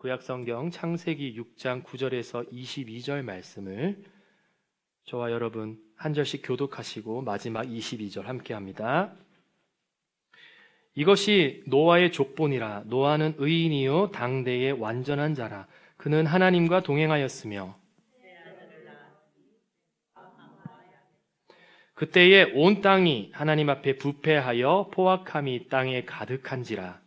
구약성경 창세기 6장 9절에서 22절 말씀을 저와 여러분 한 절씩 교독하시고 마지막 22절 함께 합니다. 이것이 노아의 족본이라. 노아는 의인이요 당대의 완전한 자라. 그는 하나님과 동행하였으며 그때에 온 땅이 하나님 앞에 부패하여 포악함이 땅에 가득한지라.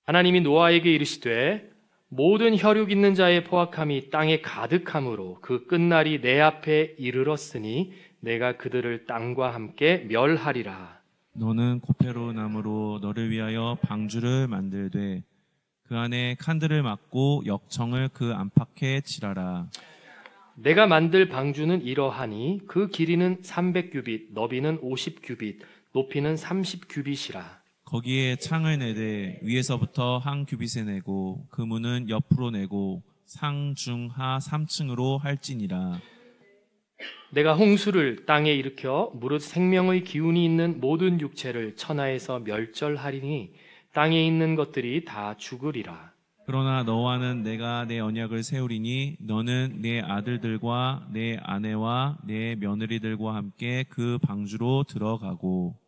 하나님이 노아에게 이르시되 모든 혈육 있는 자의 포악함이 땅에 가득함으로 그 끝날이 내 앞에 이르렀으니 내가 그들을 땅과 함께 멸하리라. 너는 코페로 나무로 너를 위하여 방주를 만들되 그 안에 칸들을 막고 역청을 그 안팎에 칠하라. 내가 만들 방주는 이러하니 그 길이는 300규빗, 너비는 50규빗, 높이는 30규빗이라. 거기에 창을 내되 위에서부터 한 규빗에 내고 그 문은 옆으로 내고 상중하 3층으로 할지니라. 내가 홍수를 땅에 일으켜 무릇 생명의 기운이 있는 모든 육체를 천하에서 멸절하리니 땅에 있는 것들이 다 죽으리라. 그러나 너와는 내가 내 언약을 세우리니 너는 내 아들들과 내 아내와 내 며느리들과 함께 그 방주로 들어가고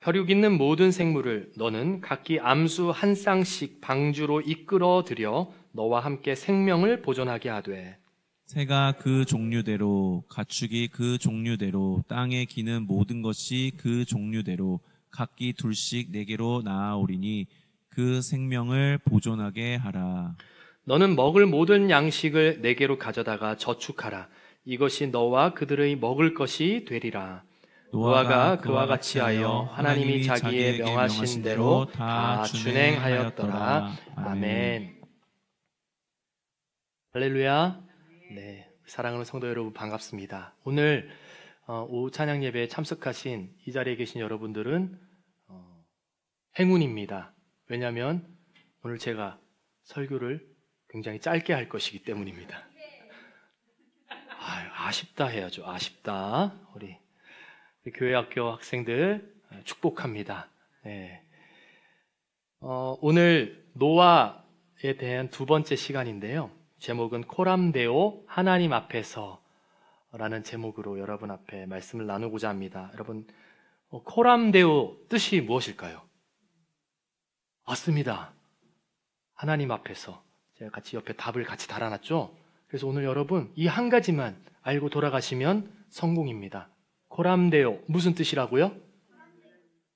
혈육 있는 모든 생물을 너는 각기 암수 한 쌍씩 방주로 이끌어 들여 너와 함께 생명을 보존하게 하되 새가 그 종류대로 가축이 그 종류대로 땅에 기는 모든 것이 그 종류대로 각기 둘씩 내게로 나아오리니 그 생명을 보존하게 하라. 너는 먹을 모든 양식을 내게로 가져다가 저축하라. 이것이 너와 그들의 먹을 것이 되리라. 노아가 그와 같이 하여 하나님이 자기의 명하신 대로 다 준행하였더라. 아멘. 할렐루야. 네, 사랑하는 성도 여러분 반갑습니다. 오늘 오후 찬양 예배에 참석하신 이 자리에 계신 여러분들은 행운입니다. 왜냐하면 오늘 제가 설교를 굉장히 짧게 할 것이기 때문입니다. 아쉽다 해야죠. 아쉽다. 우리 교회학교 학생들 축복합니다. 네. 오늘 노아에 대한 두 번째 시간인데요. 제목은 코람데오 하나님 앞에서 라는 제목으로 여러분 앞에 말씀을 나누고자 합니다. 여러분, 코람데오 뜻이 무엇일까요? 맞습니다. 하나님 앞에서. 제가 같이 옆에 답을 같이 달아놨죠? 그래서 오늘 여러분 이 한 가지만 알고 돌아가시면 성공입니다. 코람데오 무슨 뜻이라고요?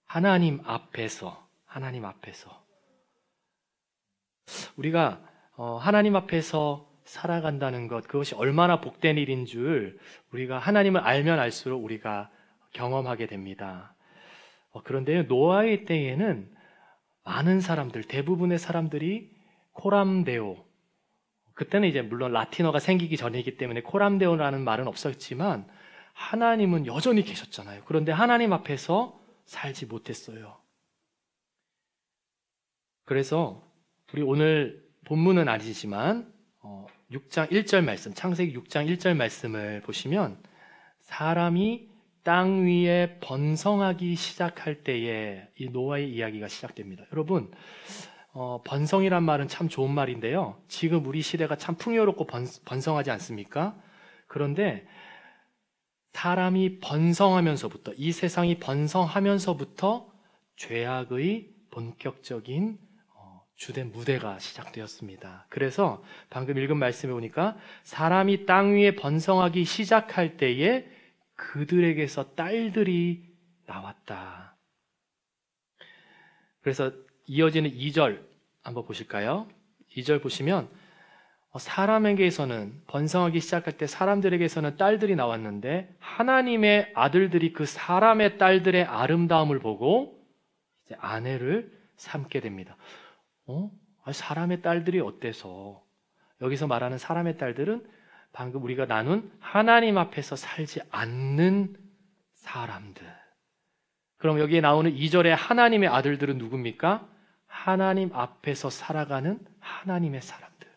하나님 앞에서. 하나님 앞에서. 우리가 하나님 앞에서 살아간다는 것, 그것이 얼마나 복된 일인 줄 우리가 하나님을 알면 알수록 우리가 경험하게 됩니다. 그런데 노아의 때에는 많은 사람들, 대부분의 사람들이 코람데오, 그때는 이제 물론 라틴어가 생기기 전이기 때문에 코람데오라는 말은 없었지만 하나님은 여전히 계셨잖아요. 그런데 하나님 앞에서 살지 못했어요. 그래서 우리 오늘 본문은 아니지만 6장 1절 말씀, 창세기 6장 1절 말씀을 보시면 사람이 땅 위에 번성하기 시작할 때에 이 노아의 이야기가 시작됩니다. 여러분, 번성이란 말은 참 좋은 말인데요. 지금 우리 시대가 참 풍요롭고 번성하지 않습니까? 그런데 사람이 번성하면서부터, 이 세상이 번성하면서부터 죄악의 본격적인 주된 무대가 시작되었습니다. 그래서 방금 읽은 말씀에 보니까 사람이 땅 위에 번성하기 시작할 때에 그들에게서 딸들이 나왔다. 그래서 이어지는 2절 한번 보실까요? 2절 보시면 사람에게서는 번성하기 시작할 때 사람들에게서는 딸들이 나왔는데 하나님의 아들들이 그 사람의 딸들의 아름다움을 보고 이제 아내를 삼게 됩니다. 사람의 딸들이 어때서? 여기서 말하는 사람의 딸들은 방금 우리가 나눈 하나님 앞에서 살지 않는 사람들. 그럼 여기에 나오는 2절의 하나님의 아들들은 누굽니까? 하나님 앞에서 살아가는 하나님의 사람들.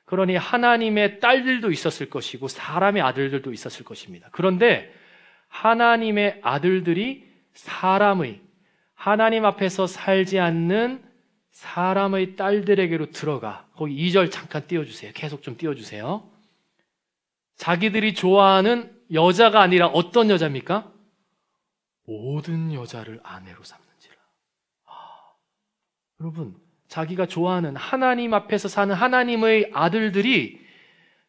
그러니 하나님의 딸들도 있었을 것이고 사람의 아들들도 있었을 것입니다. 그런데 하나님의 아들들이 하나님 앞에서 살지 않는 사람의 딸들에게로 들어가. 거기 2절 잠깐 띄워주세요. 계속 좀 띄워주세요. 자기들이 좋아하는 여자가 아니라 어떤 여자입니까? 모든 여자를 아내로 삼는지라. 여러분, 자기가 좋아하는 하나님 앞에서 사는 하나님의 아들들이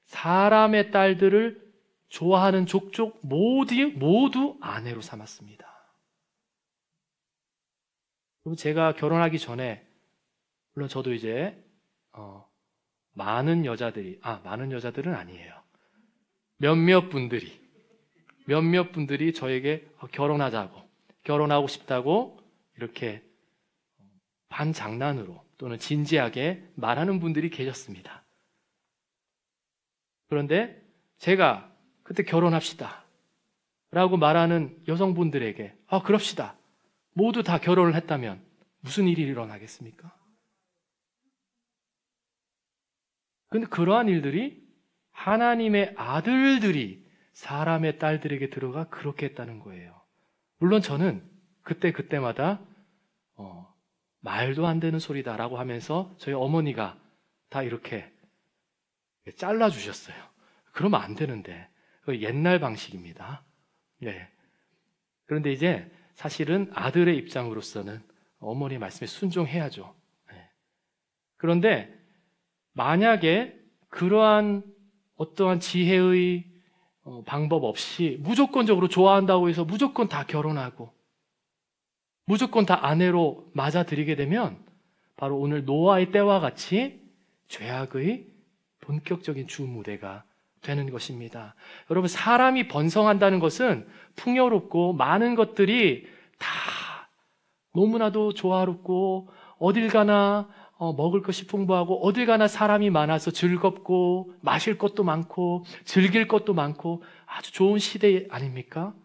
사람의 딸들을 좋아하는 족족 모두 아내로 삼았습니다. 그리고 제가 결혼하기 전에, 물론 저도 이제 많은 여자들은 아니에요. 몇몇 분들이 저에게 결혼하고 싶다고 이렇게 반장난으로 또는 진지하게 말하는 분들이 계셨습니다. 그런데 제가 그때 결혼합시다 라고 말하는 여성분들에게 그럽시다. 모두 다 결혼을 했다면 무슨 일이 일어나겠습니까? 그런데 그러한 일들이 하나님의 아들들이 사람의 딸들에게 들어가 그렇게 했다는 거예요. 물론 저는 그때마다 말도 안 되는 소리다라고 하면서 저희 어머니가 다 이렇게 잘라주셨어요. 그러면 안 되는데. 옛날 방식입니다. 네. 그런데 이제 사실은 아들의 입장으로서는 어머니 말씀에 순종해야죠. 네. 그런데 만약에 그러한 어떠한 지혜의 방법 없이 무조건적으로 좋아한다고 해서 무조건 다 결혼하고 무조건 다 아내로 맞아들이게 되면 바로 오늘 노아의 때와 같이 죄악의 본격적인 주무대가 되는 것입니다. 여러분, 사람이 번성한다는 것은 풍요롭고 많은 것들이 다 너무나도 조화롭고 어딜 가나 먹을 것이 풍부하고 어딜 가나 사람이 많아서 즐겁고 마실 것도 많고 즐길 것도 많고 아주 좋은 시대 아닙니까?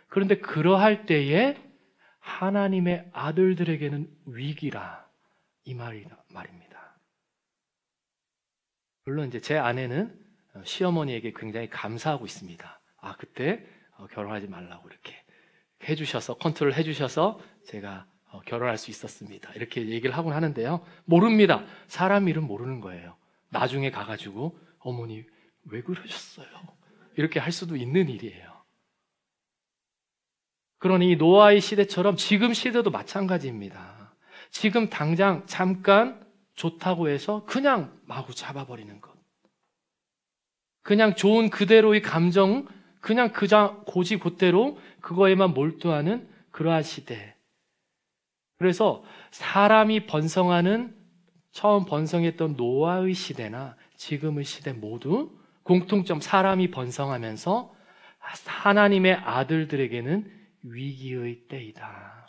그런데 그러할 때에 하나님의 아들들에게는 위기라, 이 말입니다. 물론 이제 제 아내는 시어머니에게 굉장히 감사하고 있습니다. 그때 결혼하지 말라고 이렇게 해주셔서, 컨트롤 해주셔서 제가 결혼할 수 있었습니다. 이렇게 얘기를 하곤 하는데요. 모릅니다. 사람 일은 모르는 거예요. 나중에 가가지고 어머니 왜 그러셨어요? 이렇게 할 수도 있는 일이에요. 그러니 노아의 시대처럼 지금 시대도 마찬가지입니다. 지금 당장 잠깐 좋다고 해서 그냥 마구 잡아버리는 것. 그냥 좋은 그대로의 감정, 그냥 고지 곧대로 그거에만 몰두하는 그러한 시대. 그래서 사람이 번성하는, 처음 번성했던 노아의 시대나 지금의 시대 모두 공통점, 사람이 번성하면서 하나님의 아들들에게는 위기의 때이다.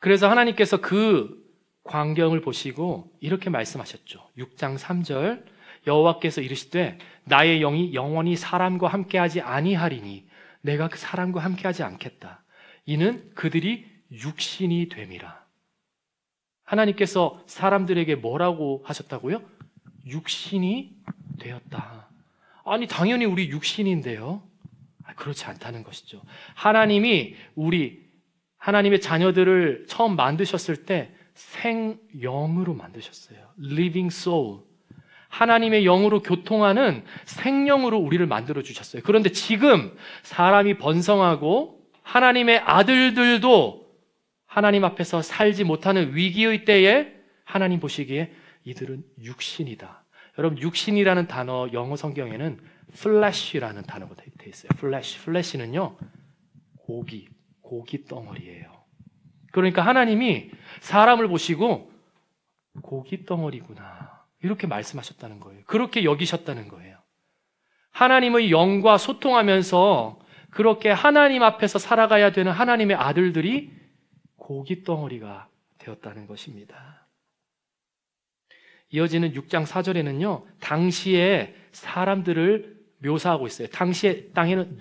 그래서 하나님께서 그 광경을 보시고 이렇게 말씀하셨죠. 6장 3절, 여호와께서 이르시되 나의 영이 영원히 사람과 함께하지 아니하리니 내가 그 사람과 함께하지 않겠다. 이는 그들이 육신이 됨이라. 하나님께서 사람들에게 뭐라고 하셨다고요? 육신이 되었다. 아니, 당연히 우리 육신인데요. 그렇지 않다는 것이죠. 하나님이 하나님의 자녀들을 처음 만드셨을 때 생영으로 만드셨어요. Living soul. 하나님의 영으로 교통하는 생명으로 우리를 만들어 주셨어요. 그런데 지금 사람이 번성하고 하나님의 아들들도 하나님 앞에서 살지 못하는 위기의 때에 하나님 보시기에 이들은 육신이다. 여러분, 육신이라는 단어 영어 성경에는 flesh라는 단어가 되어 있어요. flesh는요 고기 덩어리예요. 그러니까 하나님이 사람을 보시고 고기 덩어리구나 이렇게 말씀하셨다는 거예요. 그렇게 여기셨다는 거예요. 하나님의 영과 소통하면서 그렇게 하나님 앞에서 살아가야 되는 하나님의 아들들이 고기 덩어리가 되었다는 것입니다. 이어지는 6장 4절에는요 당시에 사람들을 묘사하고 있어요. 당시의 땅에는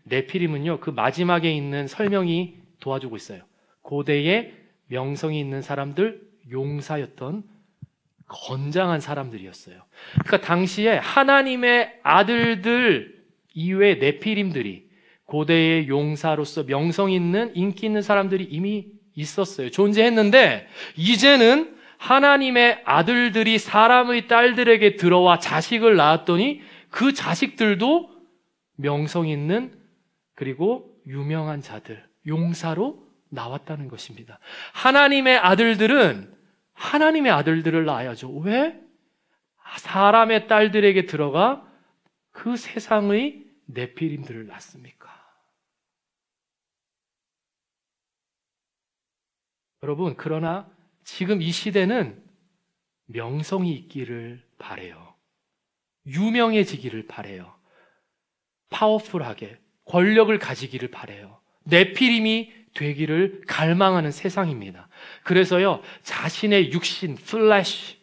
네피림은요 그 마지막에 있는 설명이 도와주고 있어요. 고대에 명성이 있는 사람들, 용사였던 건장한 사람들이었어요. 그러니까 당시에 하나님의 아들들 이외의 네피림들이 고대의 용사로서 명성 있는 인기 있는 사람들이 이미 있었어요. 존재했는데 이제는 하나님의 아들들이 사람의 딸들에게 들어와 자식을 낳았더니 그 자식들도 명성 있는 그리고 유명한 자들, 용사로 나왔다는 것입니다. 하나님의 아들들은 하나님의 아들들을 낳아야죠. 왜? 사람의 딸들에게 들어가 그 세상의 네피림들을 낳습니까? 여러분, 그러나 지금 이 시대는 명성이 있기를 바래요. 유명해지기를 바래요. 파워풀하게 권력을 가지기를 바래요. 네피림이 되기를 갈망하는 세상입니다. 그래서요, 자신의 육신, 플래시,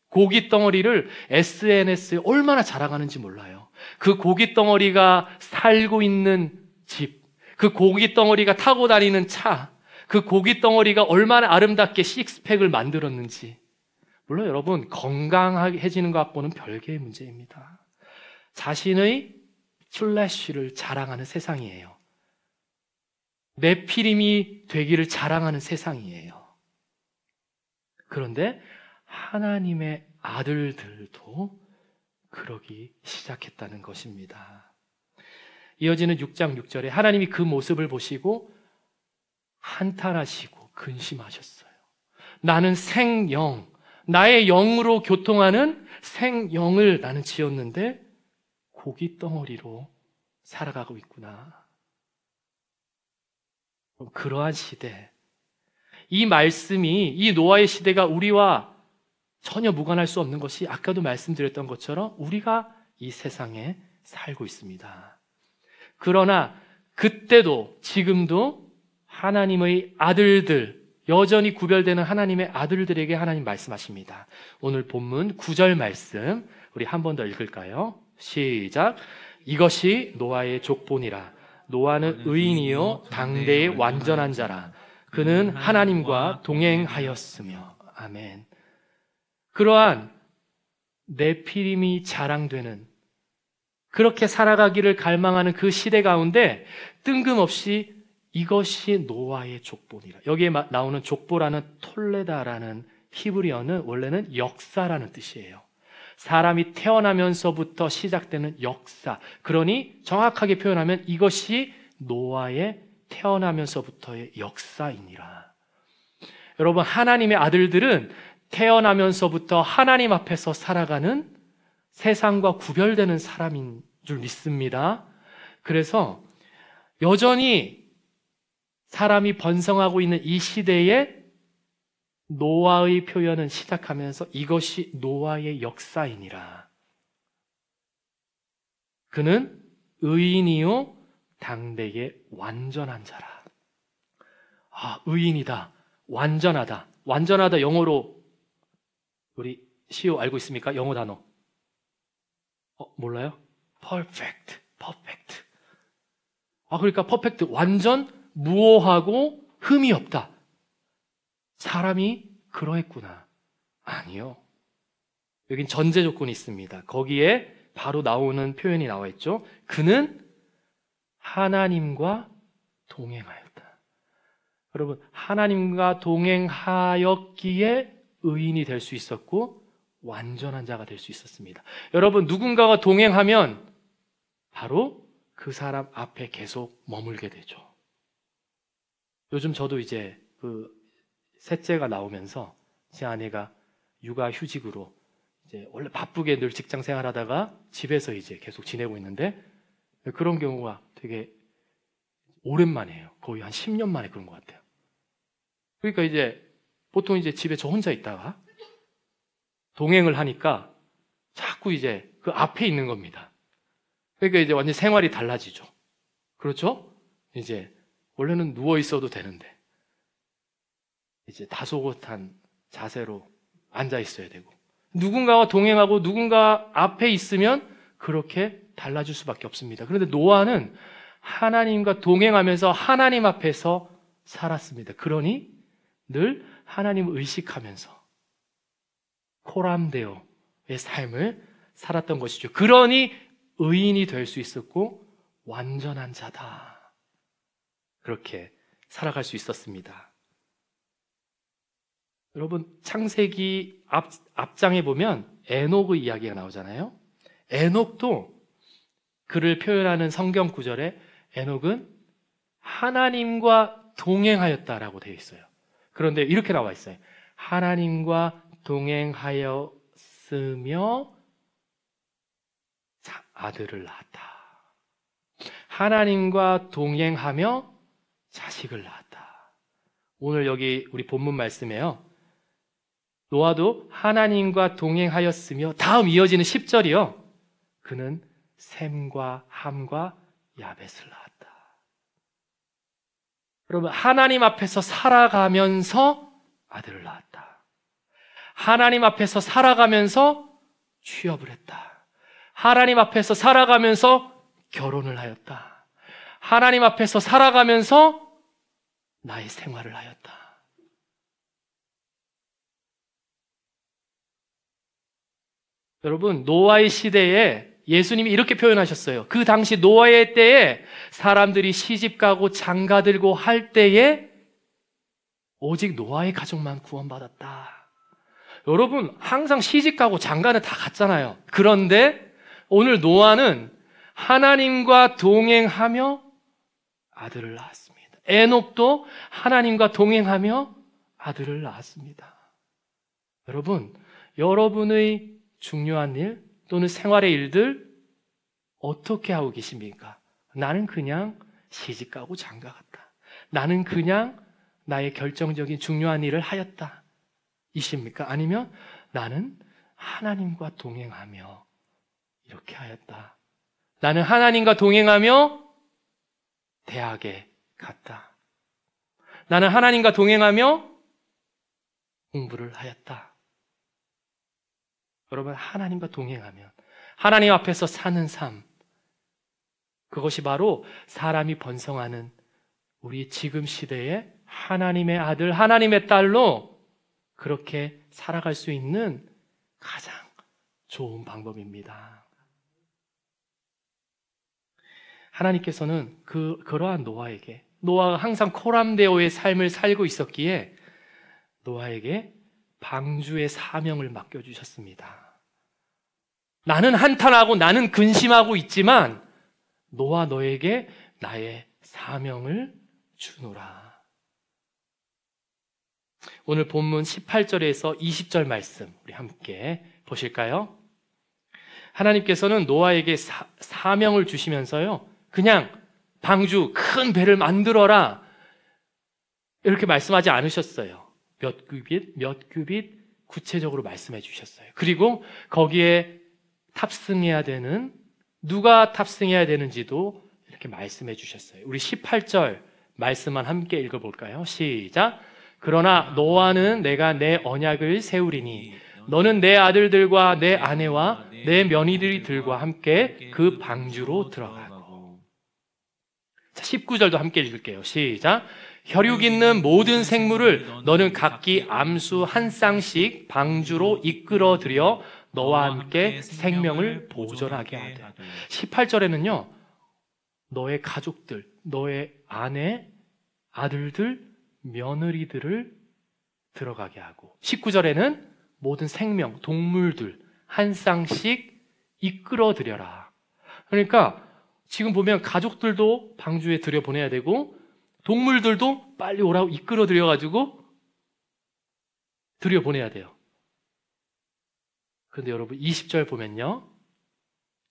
고기 덩어리를 SNS에 얼마나 자랑하는지 몰라요. 그 고기 덩어리가 살고 있는 집, 그 고기 덩어리가 타고 다니는 차, 그 고기 덩어리가 얼마나 아름답게 식스팩을 만들었는지. 물론 여러분, 건강해지는 것 갖고는 별개의 문제입니다. 자신의 플래시를 자랑하는 세상이에요. 네피림이 되기를 자랑하는 세상이에요. 그런데 하나님의 아들들도 그러기 시작했다는 것입니다. 이어지는 6장 6절에 하나님이 그 모습을 보시고 한탄하시고 근심하셨어요. 나는 생영, 나의 영으로 교통하는 생영을 나는 지었는데 고기 덩어리로 살아가고 있구나. 그러한 시대, 이 말씀이, 이 노아의 시대가 우리와 전혀 무관할 수 없는 것이 아까도 말씀드렸던 것처럼 우리가 이 세상에 살고 있습니다. 그러나 그때도 지금도 하나님의 아들들, 여전히 구별되는 하나님의 아들들에게 하나님 말씀하십니다. 오늘 본문 9절 말씀 우리 한 번 더 읽을까요? 시작. 이것이 노아의 족보니라. 노아는 의인이요 당대의 완전한 자라. 그는 하나님과 동행하였으며. 아멘. 그러한 네피림이 자랑되는, 그렇게 살아가기를 갈망하는 그 시대 가운데 뜬금없이 이것이 노아의 족보니라. 여기에 나오는 족보라는 톨레다라는 히브리어는 원래는 역사라는 뜻이에요. 사람이 태어나면서부터 시작되는 역사. 그러니 정확하게 표현하면 이것이 노아의 태어나면서부터의 역사이니라. 여러분, 하나님의 아들들은 태어나면서부터 하나님 앞에서 살아가는 세상과 구별되는 사람인 줄 믿습니다. 그래서 여전히 사람이 번성하고 있는 이 시대에 노아의 표현은 시작하면서 이것이 노아의 역사이니라. 그는 의인이요 당대의 완전한 자라. 의인이다. 완전하다. 완전하다 영어로 우리 시오 알고 있습니까? 영어 단어. 몰라요? perfect. 그러니까 perfect. 완전 무오하고 흠이 없다. 사람이 그러했구나. 아니요. 여긴 전제 조건이 있습니다. 거기에 바로 나오는 표현이 나와 있죠. 그는 하나님과 동행하였다. 여러분, 하나님과 동행하였기에 의인이 될 수 있었고 완전한 자가 될 수 있었습니다. 여러분, 누군가가 동행하면 바로 그 사람 앞에 계속 머물게 되죠. 요즘 저도 이제 셋째가 나오면서 제 아내가 육아휴직으로 이제 원래 바쁘게 늘 직장 생활하다가 집에서 이제 계속 지내고 있는데 그런 경우가 되게 오랜만이에요. 거의 한 10년 만에 그런 것 같아요. 그러니까 이제 보통 이제 집에 저 혼자 있다가 동행을 하니까 자꾸 이제 그 앞에 있는 겁니다. 그러니까 이제 완전 생활이 달라지죠. 그렇죠? 이제 원래는 누워 있어도 되는데 이제 다소곳한 자세로 앉아 있어야 되고, 누군가와 동행하고 누군가 앞에 있으면 그렇게 달라질 수밖에 없습니다. 그런데 노아는 하나님과 동행하면서 하나님 앞에서 살았습니다. 그러니 늘 하나님을 의식하면서 코람데오의 삶을 살았던 것이죠. 그러니 의인이 될 수 있었고 완전한 자다. 그렇게 살아갈 수 있었습니다. 여러분, 창세기 앞장에 보면 에녹의 이야기가 나오잖아요. 에녹도 그를 표현하는 성경 구절에 에녹은 하나님과 동행하였다라고 되어 있어요. 그런데 이렇게 나와 있어요. 하나님과 동행하였으며 아들을 낳았다. 하나님과 동행하며 자식을 낳았다. 오늘 여기 우리 본문 말씀에요. 노아도 하나님과 동행하였으며 다음 이어지는 10절이요. 그는 셈과 함과 야벳을 낳았다. 여러분, 하나님 앞에서 살아가면서 아들을 낳았다. 하나님 앞에서 살아가면서 취업을 했다. 하나님 앞에서 살아가면서 결혼을 하였다. 하나님 앞에서 살아가면서 나의 생활을 하였다. 여러분, 노아의 시대에 예수님이 이렇게 표현하셨어요. 그 당시 노아의 때에 사람들이 시집가고 장가들고 할 때에 오직 노아의 가족만 구원받았다. 여러분, 항상 시집가고 장가는 다 갔잖아요. 그런데 오늘 노아는 하나님과 동행하며 아들을 낳았습니다. 에녹도 하나님과 동행하며 아들을 낳았습니다. 여러분, 여러분의 중요한 일 또는 생활의 일들 어떻게 하고 계십니까? 나는 그냥 시집가고 장가갔다. 나는 그냥 나의 결정적인 중요한 일을 하였다. 이십니까? 아니면 나는 하나님과 동행하며 이렇게 하였다. 나는 하나님과 동행하며 대학에 갔다. 나는 하나님과 동행하며 공부를 하였다. 여러분, 하나님과 동행하면 하나님 앞에서 사는 삶, 그것이 바로 사람이 번성하는 우리 지금 시대에 하나님의 아들, 하나님의 딸로 그렇게 살아갈 수 있는 가장 좋은 방법입니다. 하나님께서는 그러한 노아가 항상 코람데오의 삶을 살고 있었기에 노아에게 방주의 사명을 맡겨주셨습니다. 나는 한탄하고 나는 근심하고 있지만 노아, 너에게 나의 사명을 주노라. 오늘 본문 18절에서 20절 말씀 우리 함께 보실까요? 하나님께서는 노아에게 사명을 주시면서요, 그냥 방주 큰 배를 만들어라 이렇게 말씀하지 않으셨어요. 몇 규빗 구체적으로 말씀해 주셨어요. 그리고 거기에 탑승해야 되는, 누가 탑승해야 되는지도 이렇게 말씀해 주셨어요. 우리 18절 말씀만 함께 읽어볼까요? 시작. 그러나 노아는 내가 내 언약을 세우리니 너는 내 아들들과 내 아내와 내 며느리들과 함께 그 방주로 들어가고. 자, 19절도 함께 읽을게요. 시작. 혈육 있는 모든 생물을 너는 각기 암수 한 쌍씩 방주로 이끌어 들여 너와 함께 생명을 보존하게 하되. 18절에는요, 너의 가족들, 너의 아내, 아들들, 며느리들을 들어가게 하고, 19절에는 모든 생명, 동물들 한 쌍씩 이끌어 들여라. 그러니까 지금 보면 가족들도 방주에 들여보내야 되고 동물들도 빨리 오라고 이끌어 들여가지고 들여보내야 돼요. 그런데 여러분 20절 보면요,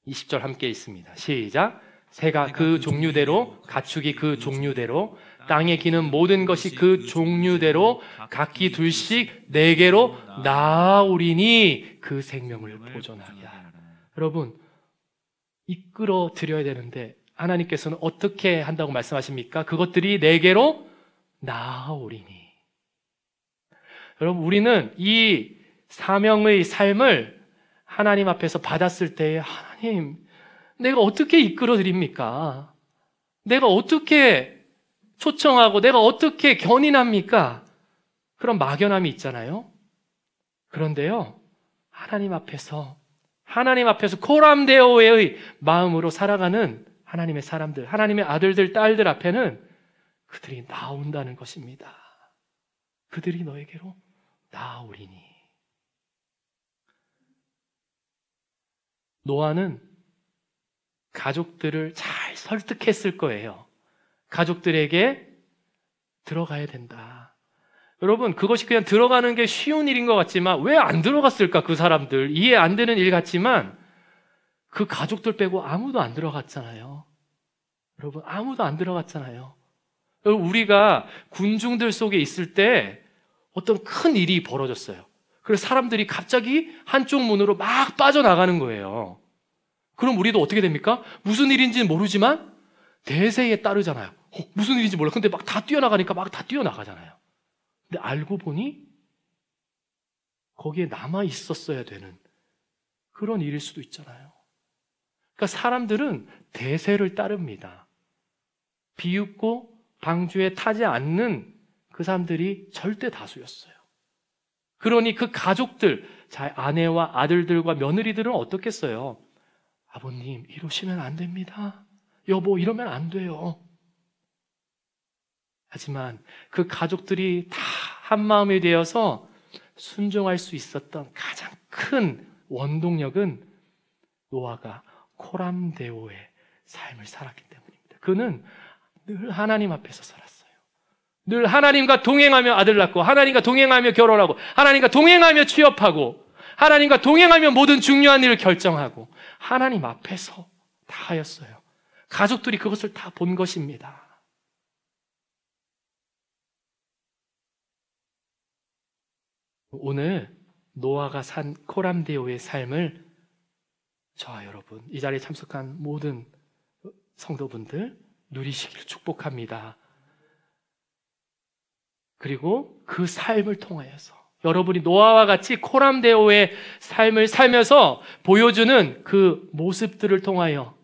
20절 함께 있습니다. 시작. 새가 그 종류대로, 가축이 그 종류대로, 땅에 기는 모든 것이 그 종류대로 각기 둘씩 네개로 나아오리니 그 생명을 보존하게 하라. 여러분, 이끌어 드려야 되는데 하나님께서는 어떻게 한다고 말씀하십니까? 그것들이 네개로 나아오리니. 여러분, 우리는 이 사명의 삶을 하나님 앞에서 받았을 때에, 하나님, 내가 어떻게 이끌어 드립니까? 내가 어떻게 초청하고 내가 어떻게 견인합니까? 그런 막연함이 있잖아요. 그런데요, 하나님 앞에서 코람데오의 마음으로 살아가는 하나님의 사람들, 하나님의 아들들, 딸들 앞에는 그들이 나온다는 것입니다. 그들이 너에게로 나아오리니. 노아는 가족들을 잘 설득했을 거예요. 가족들에게 들어가야 된다. 여러분, 그것이 그냥 들어가는 게 쉬운 일인 것 같지만 왜 안 들어갔을까? 그 사람들 이해 안 되는 일 같지만 그 가족들 빼고 아무도 안 들어갔잖아요. 여러분, 아무도 안 들어갔잖아요. 여러분, 우리가 군중들 속에 있을 때 어떤 큰 일이 벌어졌어요. 그래서 사람들이 갑자기 한쪽 문으로 막 빠져나가는 거예요. 그럼 우리도 어떻게 됩니까? 무슨 일인지는 모르지만 대세에 따르잖아요. 무슨 일인지 몰라. 근데 막 다 뛰어나가니까 막 다 뛰어나가잖아요. 근데 알고 보니 거기에 남아 있었어야 되는 그런 일일 수도 있잖아요. 그러니까 사람들은 대세를 따릅니다. 비웃고 방주에 타지 않는 그 사람들이 절대 다수였어요. 그러니 그 가족들, 아내와 아들들과 며느리들은 어떻겠어요? 아버님, 이러시면 안 됩니다. 여보, 이러면 안 돼요. 하지만 그 가족들이 다 한마음이 되어서 순종할 수 있었던 가장 큰 원동력은 노아가 코람데오의 삶을 살았기 때문입니다. 그는 늘 하나님 앞에서 살았어요. 늘 하나님과 동행하며 아들 낳고, 하나님과 동행하며 결혼하고, 하나님과 동행하며 취업하고, 하나님과 동행하며 모든 중요한 일을 결정하고, 하나님 앞에서 다 하였어요. 가족들이 그것을 다 본 것입니다. 오늘 노아가 산 코람데오의 삶을 저와 여러분, 이 자리에 참석한 모든 성도분들 누리시기를 축복합니다. 그리고 그 삶을 통하여서 여러분이 노아와 같이 코람데오의 삶을 살면서 보여주는 그 모습들을 통하여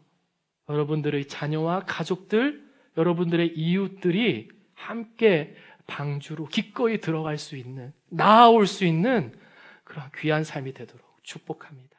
여러분들의 자녀와 가족들, 여러분들의 이웃들이 함께 방주로 기꺼이 들어갈 수 있는, 나아올 수 있는 그런 귀한 삶이 되도록 축복합니다.